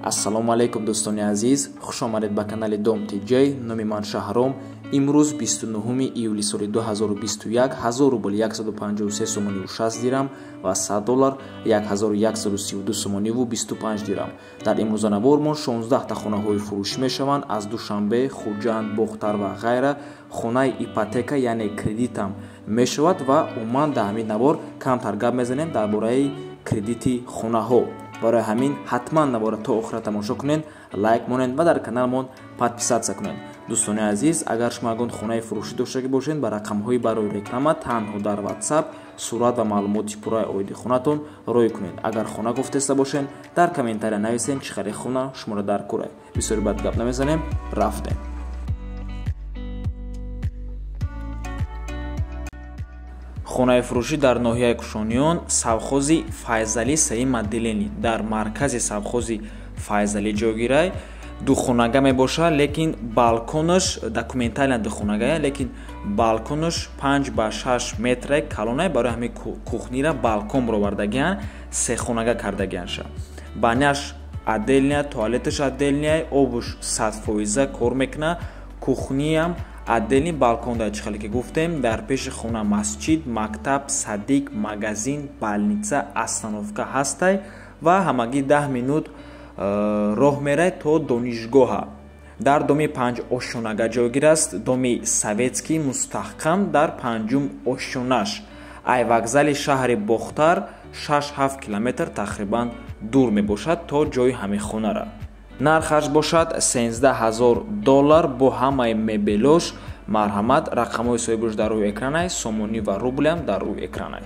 Ассалому алейкум дӯстони азиз, хуш омадед ба канали Dom TJ. Номи ман Шаҳром. Имрӯз 29 июли соли 2021 1000 рубл 153 сомониву 60 дирам ва $100 1132 сомониву 25 дирам. Дар имрӯзанавормон 16 та хонаҳои фурӯшӣ мешаванд. Аз Душанбе, Хуҷанд, Бохтар ва ғайра хонаи ипотека яъне кредитам мешавад ва умуман дар ҳамин навор камтар гап мезанем дар бораи кредити хонаҳо. Барои ҳамин ҳатман навора то охира тамошо кунед, лайк монед ва дар каналмон подписатсия кунед. Дӯстони азиз, агар шумо ягон хонаи фурӯшӣ доштагӣ бошед ба рақамҳои барои реклама танҳо дар WhatsApp сурат ва маълумоти пурраи оиди хонатон рой кунед. Агар хона гуфтеста бошед дар комментария нависед чӣ хари хона шуморо дар кор. Бисёри бад гап намезанем, рафтем. хонаи фурӯшӣ дар ноҳияи Кушониён, Савхози Файзалӣ Саим Аддилени дар маркази Савхози Файзалӣ ҷойгирай. Духонага мебошад, лекин балконаш документалия духонагая, лекин балконаш 5 ба 6 метре калонай. Барои ҳамин кухнира балкон баровардагиан, сехонага кардагианша. Баняш отдельная, туалеташ отдельная, обуш 100% кор мекуна, кухниям отдельный, балкон дар чихале ки гуфтем, дар пеши хона масҷид, мактаб, садик, магазин, больница, остановка ҳастай ва ҳамагӣ 10 минут роҳ мерай то донишгоҳа. Дар доми 5 ошонага ҷойгир аст. Доми советский мустаҳкам дар 5 ошонаш. Айвокзали шаҳри Бохтар 6-7 километр тақрибан дур мебошад то ҷои ҳамин хонара. Нархаш бошад $16000 бо ҳамаи мебелош. Марҳамат, рақамҳои соҳибаш дар рӯи экранай, сомонӣ ва рублям дар рӯи экранай.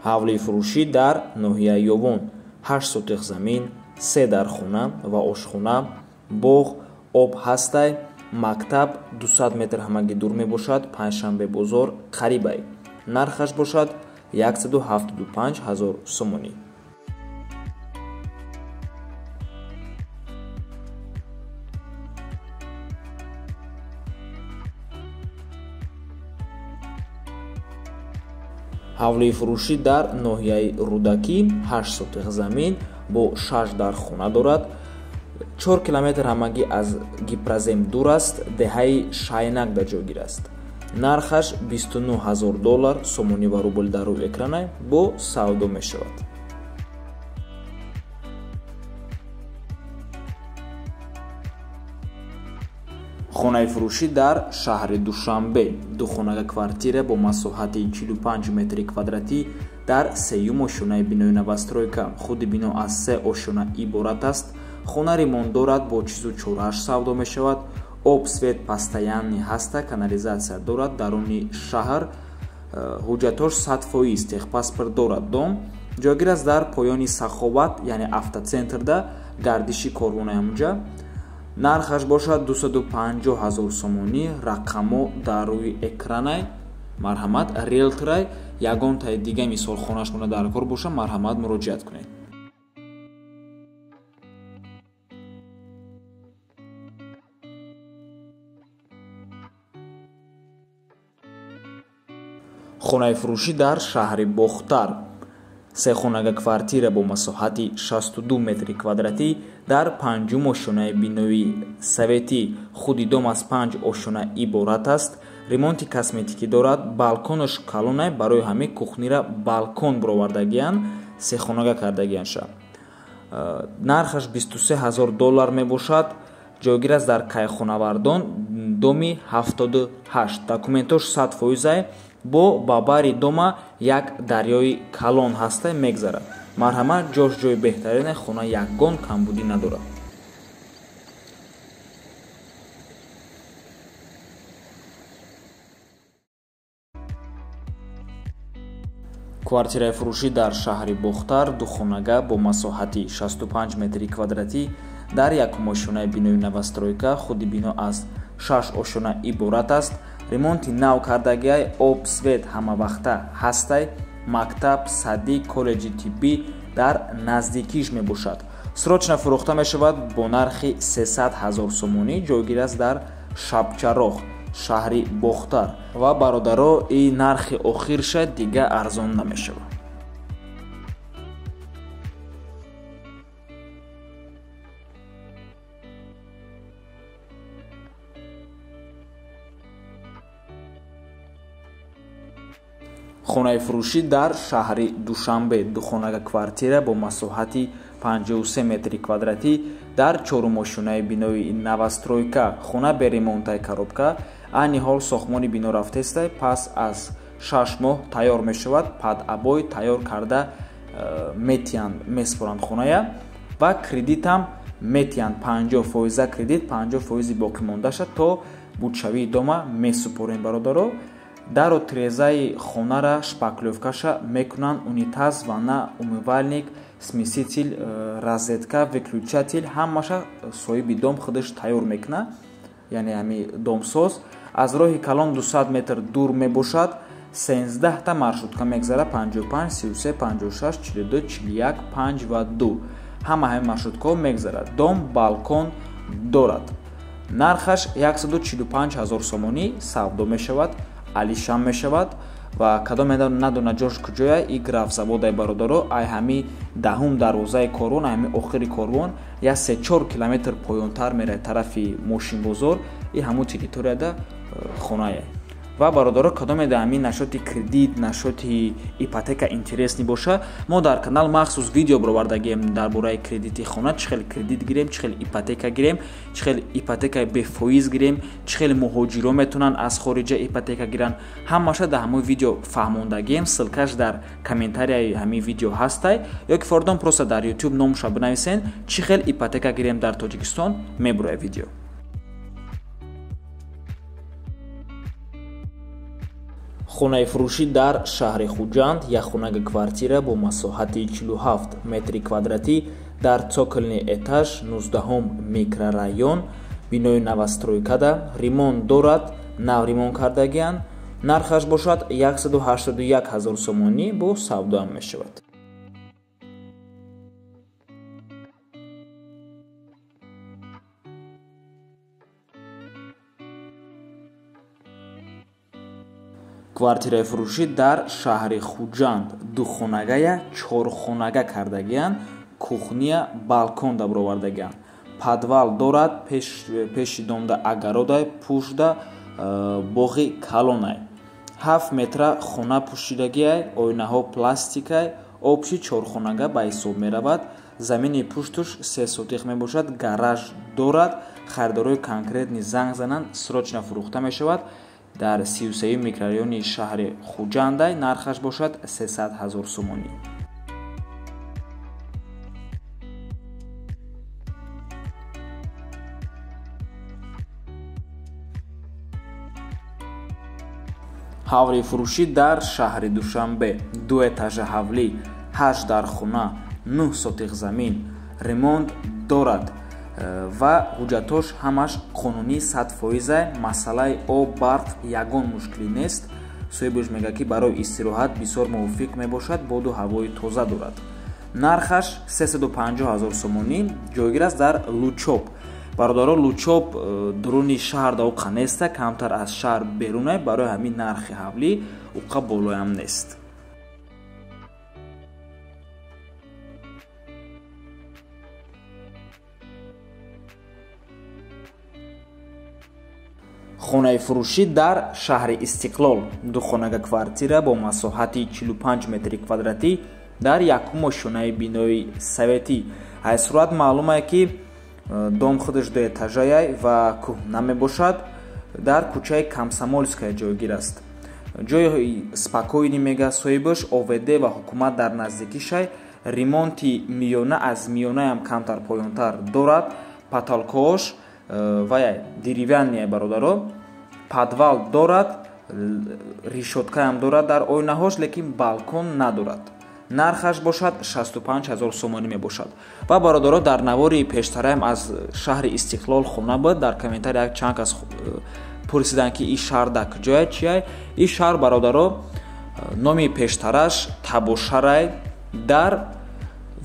ҳавлии фурӯшӣ дар ноҳияи Ёвон, 8 сотиқ замин, 3 дар хона ва ошхона, боғ, об ҳастай, мактаб 200 метр ҳамагӣ дур мебошад, Панҷшанбе бозор қарибай. Нархаш бошад $175,000 сомонӣ. ҳавлии фурӯшӣ дар ноҳияи Рудакӣ, 8 сотиқ замин бо 6 дар хона дорад. 4 километр ҳамагӣ аз Гипрозем дур аст, деҳаи Шайнак дар ҷойгир аст. Нархаш $29000 сомонӣ ва рубл дар рӯи экранай бо савдо мешавад. хонаи фурӯшӣ дар шаҳри Душанбе, духонага квартира бо масоҳати 45 метри квадратӣ дар 3 ошонаи бинои новостройка. худи бино аз 3 ошона иборат аст. хона ремонт дорад, бо чизу чораш савдо мешавад. об, свет постоянни ҳаста, канализатсия дорад. даруни шаҳр ҳуҷҷатош 100%, техпаспорт дорад. дом ҷойгир аст дар поёни Саховат, яъне автоцентрда, гардиши корвонаи ҳамунҷа. нархаш бошад $250,000 сомонӣ. рақамо дар рӯи экранай. марҳамат, риэлторай. ягон таи дига мисол хонаш мона дар кор боша, марҳамат муроҷиат кунед. хонаи фурӯшӣ дар шаҳри Бохтар, сехонага квартира бо масоҳати 62 метри квадратӣ дар 5 ошонаи бинои советӣ. худи дом аз 5 ошона иборат аст. ремонти косметикӣ дорад. балконаш калонай. барои ҳамин кухнира балкон баровардагиан, сехонага кардагианша. нархаш $23000 мебошад. ҷойгир аст дар Кайхонавардон, доми 78. документош 100%. бо бабари дома як дарёи калон ҳастай мегзарад. марҳамат, ҷош ҷои беҳтарине, хона ягон камбудӣ надорад. квартираи фурӯшӣ дар шаҳри Бохтар, духонага бо масоҳати 65 метри квадратӣ дар якум ошонаи бинои новостройка. худи бино аз 6 ошона иборат аст. ремонти нав кардагиай, об, свет ҳамавақта ҳастай. мактаб, садик, коллеҷи тиббӣ дар наздикиш мебошад. срочна фурӯхта мешавад бо нархи $300,000 сомонӣ. ҷойгир аст дар Шабчароғ. шаҳри Бохтар ва бародаро ин нархи охирша дига арзон намешавад. хонаи фурӯшӣ дар шаҳри Душанбе духонага квартира бо масоҳати 53 метри квадратӣ дар чорумошунаи бинои навастройка хона бе ремонтаи коробка. Айни ҳол сохтмони бино рафтеста, пас аз 6 моҳ тайёр мешавад. Падъабой тайёр карда метиянд меспоранд хоная ва кредитам метиянд 50% кредит, 50% боқимондаша то будшавии дома месупорем бародаро. Дару трезаи хонара шпаклёвкаша мекунанд унитаз, ванна, умывальник, смеситель, розетка, выключатель ҳамаша соҳиби дом худаш тайёр мекуна, яъне ҳами домсоз. Аз роҳи калон 200 метр дур мебошад. 13 та маршрутка мегзара 55, 33, 56, 42, 41, 5 ва 2. Ҳама маршруткаҳо мегзарад. Дом балкон дорад. Нархаш 145 000 сомонӣ савдо мешавад. Алишам мешавад ва кадом надона ҷош куҷоя и графзаводай бародаро ай ҳами даҳум дарвозаи корвон, ҳами охири корвон я 3-4 километр поёнтар мерай тарафи мошинбозор и ҳамун территорияда хонае. Ва бародаро кадоме да ҳамин нашоти кредит, нашоти ипотека интересни боша, мо дар канал махсус видео баровардагем дар бораи кредити хона, чӣ хел кредит гирем, чӣ хел ипотека гирем, чӣ хел ипотекаи бефоиз гирем, чӣ хел муҳоҷиро метавонанд аз хориҷа ипотека гиранд. Ҳамаша дар ҳамои видео фаҳмондагем, ссилкаш дар комментарияи ҳамин видео ҳастай, ёки фордон просто дар YouTube номуша бинависен, чӣ хел ипотека гирем дар Тоҷикистон, мебурае видео. хонаи фурӯшӣ дар шаҳри Хуҷанд як хонага квартира бо масоҳати 47 метри квадратӣ дар цоколни этаж 19 микрорайон, бинои навастройкада, ремонт дорад, нав ремонт кардагиан. Нархаш бошад 181 000 сомонӣ, бо савдоам мешавад. квартираи фурӯшӣ дар шаҳри Хуҷанд духонагая 4хонага кардагиан, кухня, балкон да буровардагиан. Подвал дорад, пеши домда агародай, пушда боғи калонай. 7 метра хона пӯшидагиай, ойнаҳо пластикай, обши 4хонага ба ҳисоб меравад. Замини пуштуш 3 сотиқ мебошад, гараж дорад. харидорои конкретни занг зананд, срочно фурӯхта мешавад. дар 33 микрорайони шаҳри Хуҷандай нархаш бошад 300 000 сомонӣ. ҳавли фурӯшӣ дар шаҳри Душанбе 2 этажа ҳавлӣ, 8 дар хона, 9 сотиқ замин, ремонт дорад ва ҳуҷҷатош ҳамаш қонунӣ 100%. Масъалаи об, барқ ягон мушкилӣ нест. соҳибаш мега ки барои истироҳат бисёр мувофиқ мебошад, боду ҳавои тоза дорад. нархаш 350 000 сомонӣ, ҷойгир аст дар Лучоп. бародаро Лучоп дуруни шаҳр да уқа неста, камтар аз шаҳр берунай, барои ҳамин нархи ҳавлӣ уқа болоям нест. хонаи фурӯшӣ дар шаҳри Истиқлол духонага квартира бо масоҳати 45 метри квадратӣ дар якумошунаи бинои советӣ. ҳай сурат маълуме ки дом худаш 2 этажаяй ва кӯҳна мебошад. дар кӯчаи Комсомольская ҷойгир аст. ҷои спокойни мега соҳибаш, ОВД ва ҳукумат дар наздикишай. ремонти миёна аз миёнаям камтар поёнтар дорад. потолкош ваяй деревянияй бародаро. подвал дорад, решоткаам дорад дар ойнаҳош, лекин балкон надорад. нархаш бошад 65 000 сомонӣ мебошад. ва бародаро дар навори пештараам аз шаҳри Истиқлол хона буд. дар комментария як чанд кас пурсидан ки ин шаҳр да куҷояй, чияй? ин шаҳр бародаро номи пештараш Табошарай дар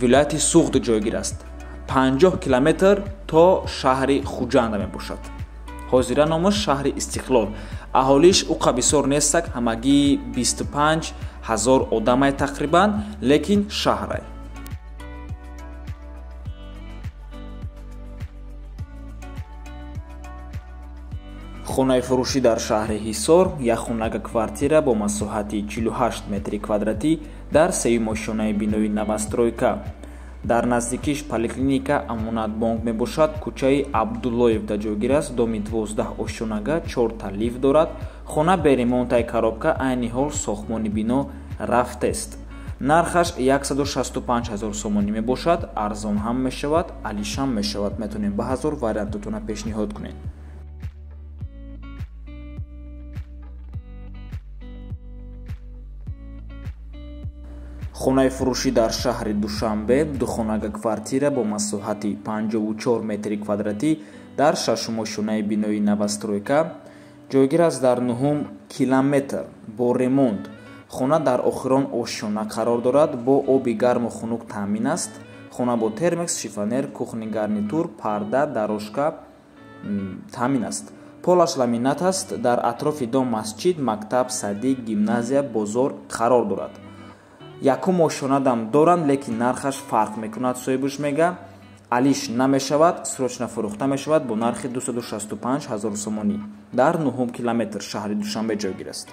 вилояти Суғд ҷойгир аст. 50 километр то шаҳри Хуҷанда мебошад. ҳозира номаш шаҳри Истиқлол. Аҳолиш уқа бисёр нестак, ҳамагӣ 25 000 одамай тақрибан, лекин шаҳрай. хонаи фурӯшӣ дар шаҳри Ҳисор як хунага квартира бо масоҳати 48 метри квадратӣ дар сеюмошонаи бинои навастройка. дар наздикиш поликлиника амонатбонк мебошад. кӯчаи Абдуллоевда ҷойгир аст. доми 12 ошонага, 4 лифт дорад. хона бе ремонтаи коробка, айни ҳол сохтмони бино рафтест. нархаш 165 000 сомонӣ мебошад. арзон ҳам мешавад, алишам мешавад. метавонед ба ҳазор вариантатона пешниҳод кунед. хонаи фурӯшӣ дар шаҳри Душанбе духонага квартира бо масоҳати 54 метри квадратӣ дар шашумошонаи бинои навастройка ҷойгир аст. дар 9 километр бо ремонт. хона дар охирон ошшона қарор дорад. бо оби гарму хунук таъмин аст. хона бо термекс, шифонер, кухни гарнитур, парда, дорожка таъмин аст. полаш ламинат аст. дар атрофи дом масҷид, мактаб, садик, гимназия, бозор қарор дорад. якум ошонадам доранд, лекин нархаш фарқ мекунад. соҳибуш мега алиш намешавад, срочна фурӯхта мешавад бо нархи 265 000 сомонӣ. дар 9 километр шаҳри Душанбе ҷойгир аст.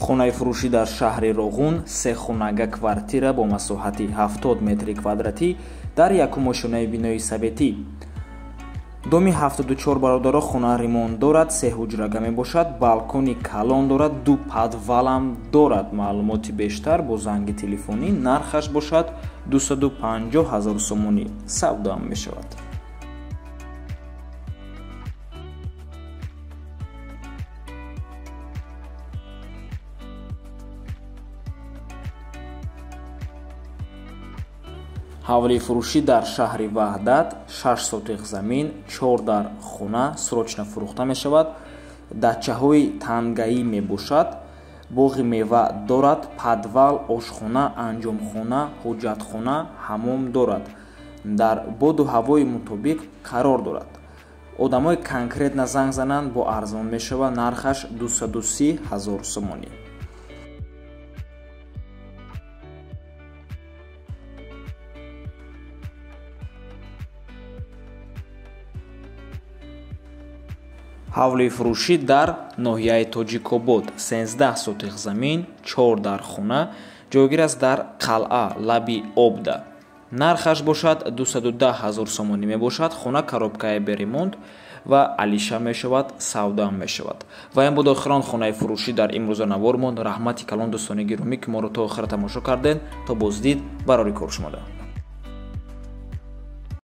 хонаи фурӯшӣ дар шаҳри Роғун се хунага квартира бо масоҳати 70 метри квадратӣ дар якум ошонаи бинои советӣ. доми 74 бародаро хона ремонт дорад. 3 ҳуҷрага мебошад. балкони калон дорад. 2 подвалам дорад. маълумоти бештар бо занги телефонӣ. нархаш бошад 250 000 сомонӣ. савдоам мешавад. ҳавлии фурӯшӣ дар шаҳри Ваҳдат 6 сотиқ замин, 4 дар хона срочна фурӯхта мешавад. дачаҳои тангаӣ мебошад. боғи мева дорад. подвал, ошхона, анҷомхона, ҳоҷатхона, ҳаммом дорад. дар боду ҳавои мутобиқ қарор дорад. одамои конкретна занг зананд, бо арзон мешавад. нархаш 230 000 сомонӣ. ҳавлии фурӯшӣ дар ноҳияи Тоҷикобод 13 сотиқ замин, 4 дар хона ҷойгир аст. дар қалъа лаби обда. нархаш бошад 210 000 сомонӣ мебошад. хона коробкае беремонт ва алиша мешавад, савдоам мешавад. ва ин буд охирон хонаи фурӯшӣ дар имрӯзанавормон. раҳмати калон дӯстони гиромӣ ки моро то охира тамошо кардем. то боздид барори кор шумода.